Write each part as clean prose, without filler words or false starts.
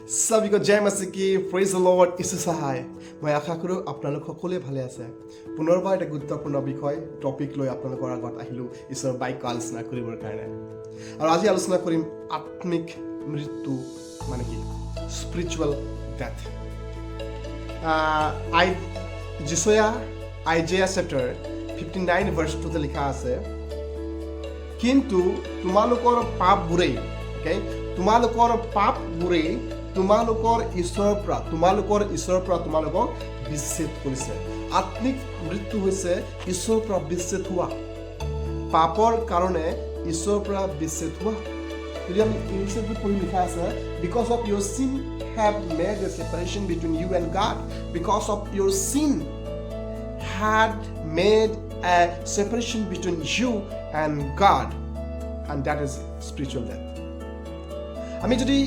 সবিক জয় মাসিকি praise the lord Yishu সহায় মই আশা কৰোঁ আপোনালোক সকলোৱে ভালে আছে পুনৰবাৰ এটা গুৰুত্বপূৰ্ণ বিষয় টপিক লৈ আপোনালোকৰ আগত আহিলোঁ ঈশ্বৰৰ বাক্য আলোচনা কৰিবৰ কাৰণে আৰু আজি আলোচনা কৰিম আত্মিক মৃত্যু মানে কি স্পিৰিচুৱেল ডেথ আইজেয়া চেপ্টাৰ 59 ভাৰ্চ 2 লিখা আছে কিন্তু তোমালোকৰ পাপবোৰেই তোমালোকৰ পাপবোৰেই তোমালোকৰ ঈশ্বৰৰ পৰা তোমালোকক বিচ্ছেদ কৰিছে আত্মিক মৃত্যু হৈছে ঈশ্বৰৰ পৰা বিচ্ছেদ হোৱা পাপৰ কাৰণে ঈশ্বৰৰ পৰা বিচ্ছেদ হোৱা যদি আমি ইংলিছত পঢ়ি লিখা আছে because of your sin have made a separation between you and God because of your sin had made a separation between you and God and that is spiritual death আমি যদি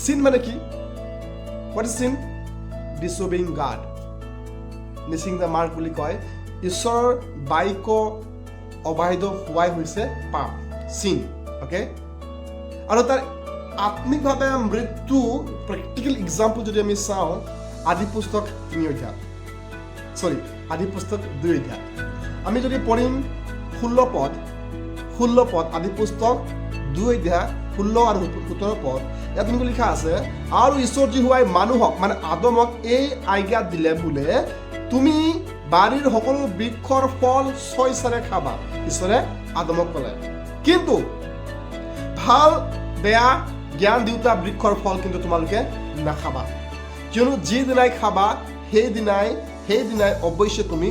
sin মানে কি what is sin disobeying God missing the mark বুলি কয় ঈশ্বৰৰ বাক্য অবাধ্য হোৱাই হৈছে পাপ sin okay আৰু তাৰ আত্মিকভাৱে মৃত্যু প্ৰেক্টিকেল এক্সাম্পল যদি আমি চাওঁ আদি পুস্তক 2 অধ্যায় আমি যদি পঢ়িম 16 পদ আদি পুস্তক 2 অধ্যায় 16 আৰু 17 পদ ইয়াত কিন্তু লিখা আছে আৰু ঈশ্বৰ জিহুৱাই মানুহক মানে আদমক এই আজ্ঞা দিলে বোলে তুমি বাৰীৰ সকলো বৃক্ষৰ ফল স্বেচ্ছাৰে খাবা ঈশ্বৰে আদমক ক'লে কিন্তু ভাল বেয়া জ্ঞান দিওঁতা বৃক্ষৰ ফল কিন্তু তোমালোকে নাখাবা কিয়নো যিদিনাই খাবা সেইদিনাই অৱশ্যে তুমি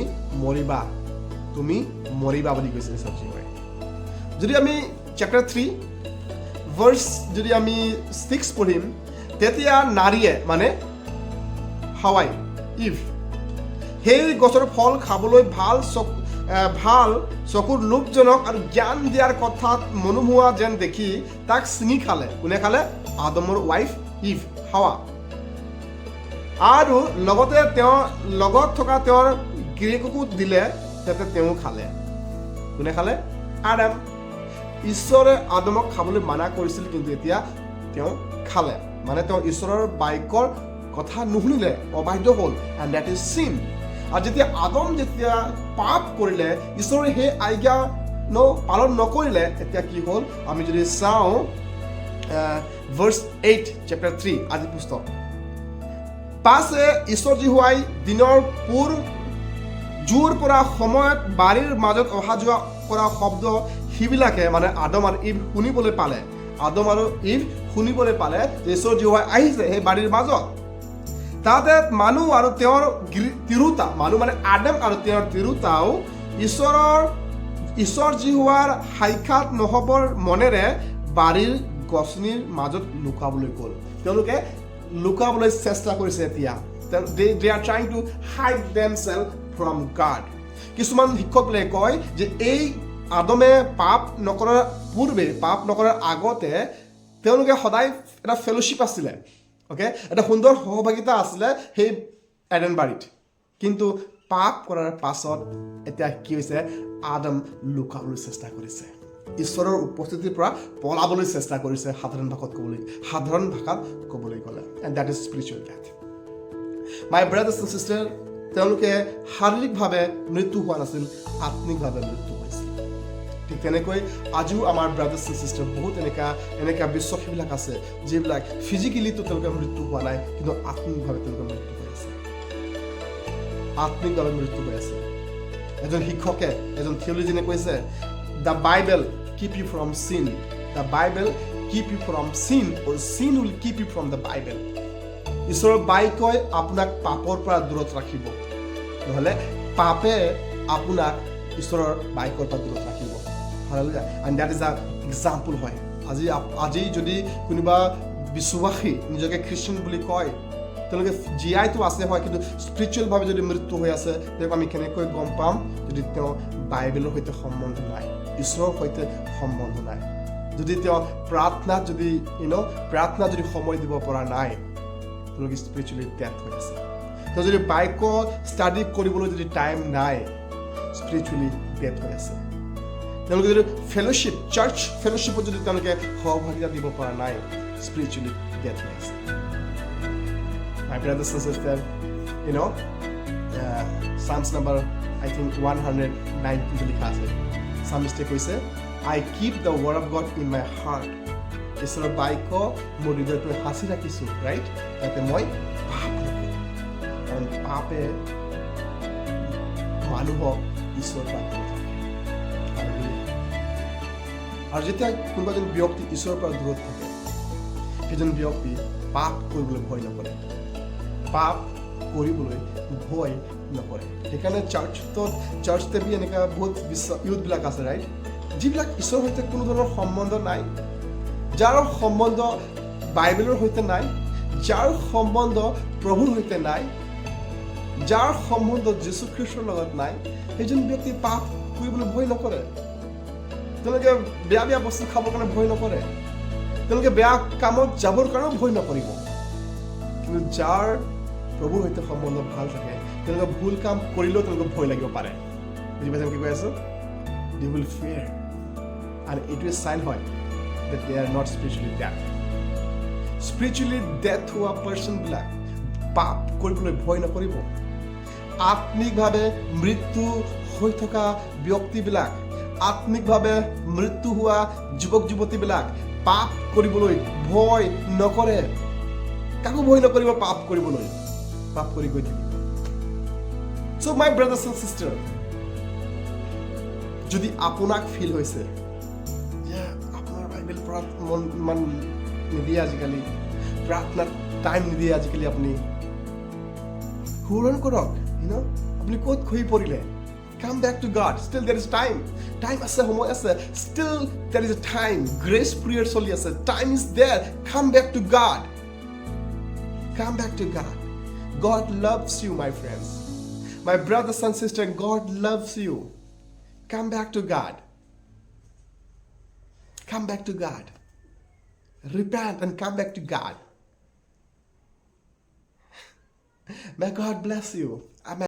মৰিবা বুলি কৈছে ঈশ্বৰ জিহুৱাই যদি আমি চেপ্টাৰ 3 ভাৰ্চ যদি আমি 6 পঢ়িম তেতিয়া নাৰীয়ে মানে হাৱাই ইভ সেই গছৰ ফল খাবলৈ ভাল চকুৰ লোভজনক আৰু জ্ঞান দিয়াৰ কথাত মনোমোহা যেন দেখি তাক ছিঙি খালে কোনে খালে আদমৰ ৱাইফ ইভ হাৱা আৰু লগতে তেওঁ লগত থকা তেওঁৰ গিৰিয়েককো দিলে যাতে তেওঁ খালে কোনে খালে আদাম ঈশ্বৰে আদমক খাবলৈ মানা কৰিছিল কিন্তু এতিয়া তেওঁ খালে মানে তেওঁ ঈশ্বৰৰ বাক্যৰ কথা নুশুনিলে অবাধ্য হ'ল এণ্ড ডেট ইজ চিন আৰু যেতিয়া আদম পাপ কৰিলে ঈশ্বৰে সেই আজ্ঞা পালন নকৰিলে এতিয়া কি হ'ল আমি যদি চাওঁ ভাৰ্চ 8 চেপ্টাৰ 3 আদি পুস্তক পাছে ঈশ্বৰ জিহুৱাই দিনৰ পোৰ জোৰ পৰা সময়ত বাৰীৰ মাজত অহা যোৱা কৰা শব্দ সেইবিলাকে মানে আদম আৰু ইভ শুনিবলৈ পালে যে ঈশ্বৰ জিহুৱাই আহিছে সেই বাৰীৰ মাজত তাতে মানুহ আৰু তেওঁৰ তিৰোতা মানুহ মানে আদম আৰু তেওঁৰ তিৰোতাও ঈশ্বৰ জিহুৱাৰ সাক্ষাৎ নহবৰ মনেৰে বাৰীৰ গছনিৰ মাজত লুকাবলৈ গ'ল তেওঁলোকে লুকাবলৈ চেষ্টা কৰিছে এতিয়া they are trying to hide themselves from God কিছুমান শিক্ষকলে কয় যে এই আদমে পাপ নকৰাৰ আগতে তেওঁলোকে সদায় এটা ফেলোশ্বিপ আছিলে অ'কে এটা সুন্দৰ সহভাগিতা আছিলে সেই এডেন বাৰীত কিন্তু পাপ কৰাৰ পাছত এতিয়া কি হৈছে আদম লুকাবলৈ চেষ্টা কৰিছে ঈশ্বৰৰ উপস্থিতিৰ পৰা পলাবলৈ চেষ্টা কৰিছে সাধাৰণ ভাষাত ক'বলৈ গ'লে and that is spiritual death my brothers and sister তেওঁলোকে শাৰীৰিকভাৱে মৃত্যু হোৱা নাছিল আত্মিকভাৱে মৃত্যু হৈছিল ঠিক তেনেকৈ আজিও আমাৰ ব্ৰাদাৰ্ছ এণ্ড চিষ্টাৰ বহুত এনেকুৱা বিশ্বাসীবিলাক আছে যিবিলাক ফিজিকেলিতো তেওঁলোকে মৃত্যু হোৱা নাই কিন্তু আত্মিকভাৱে তেওঁলোকে মৃত্যু হৈ আছে এজন শিক্ষকে এজন থিয়লজিয়ানে কৈছে the Bible keep you from sin or sin will keep you from the Bible ঈশ্বৰৰ বাক্যই আপোনাক পাপৰ পৰা দূৰত ৰাখিব নহ'লে পাপে আপোনাক ঈশ্বৰৰ বাক্যৰ পৰা দূৰত ৰাখিব hallelujah and that is an example হয় আজি যদি কোনোবা বিশ্বাসী নিজকে খ্ৰীষ্টিয়ান বুলি কয় তেওঁলোকে জীয়াইতো আছে হয় কিন্তু স্পিৰিচুৱেলভাৱে যদি মৃত্যু হৈ আছে তেওঁক আমি কেনেকৈ গম পাম যদি তেওঁ বাইবেলৰ সৈতে সম্বন্ধ নাই ঈশ্বৰৰ সৈতে সম্বন্ধ নাই যদি তেওঁ প্ৰাৰ্থনাত যদি সময় দিব পৰা নাই তেওঁলোকে স্পিৰিচুৱেলি ডেথ হৈ আছে তেওঁ যদি বাক্য ষ্টাডি কৰিবলৈ যদি টাইম নাই স্পিৰিচুৱেলি ডেথ হৈ আছে তেওঁলোকে যদি চাৰ্চ ফেলোশ্বিপত যদি তেওঁলোকে সহভাগিতা দিব পৰা নাই spiritually death হৈ আছে my brothers and sisters you know Psalms number I think 119 লিখা আছে psalmist কৈছে I keep the word of God in my heart ঈশ্বৰৰ বাক্য মোৰ হৃদয়ত মই সাঁচি ৰাখিছোঁ ৰাইট যাতে মই পাপ নকৰোঁ কাৰণ পাপে মানুহক ঈশ্বৰৰ পৰা দূৰত ৰাখে আৰু যেতিয়া কোনোবা এজন ব্যক্তি ঈশ্বৰৰ পৰা দূৰত থাকে সেইজন ব্যক্তি পাপ কৰিবলৈ ভয় নকৰে পাপ কৰিবলৈ ভয় নকৰে সেইকাৰণে চাৰ্চতে বি এনেকুৱা বহুত ইউথবিলাক আছে ৰাইট যিবিলাক ঈশ্বৰৰ সৈতে কোনো ধৰণৰ সম্বন্ধ নাই যাৰ সম্বন্ধ বাইবেলৰ সৈতে নাই যাৰ সম্বন্ধ প্ৰভুৰ সৈতে নাই যাৰ সম্বন্ধ যীশু খ্ৰীষ্টৰ লগত নাই সেইজন ব্যক্তি পাপ কৰিবলৈ ভয় নকৰে তেওঁলোকে বেয়া বেয়া বস্তু খাবৰ কাৰণে ভয় নকৰে তেওঁলোকে বেয়া কামত যাবৰ কাৰণেও ভয় নকৰিব কিন্তু যাৰ প্ৰভুৰ সৈতে সম্বন্ধ ভাল থাকে তেওঁলোকে ভুল কাম কৰিলেও তেওঁলোকে ভয় লাগিব পাৰে বুজি পাইছে কি কৈ আছো they will fear and it will sign হয় that they are not spiritually death হোৱা person বিলাক পাপ কৰিবলৈ ভয় নকৰিব আত্মিকভাৱে মৃত্যু হৈ থকা ব্যক্তিবিলাক আত্মিকভাৱে মৃত্যু হোৱা যুৱক যুৱতীবিলাক পাপ কৰিবলৈ ভয় নকৰে কাকো ভয় নকৰিব পাপ কৰিবলৈ পাপ কৰি গৈ থাকিব so my brothers and sisters যদি আপোনাক ফিল হৈছে যে আপোনাৰ বাইবেল পঢ়াত মন নিদিয়ে আজিকালি প্ৰাৰ্থনাত টাইম নিদিয়ে আজিকালি আপুনি সোঁৱৰণ কৰক আপুনি ক'ত খহি পৰিলে come back to God still there is time আছে সময় আছে still there is a time grace period চলি আছে time is there come back to God God loves you my friends my brothers and sisters God loves you come back to God repent and come back to God may God bless you amen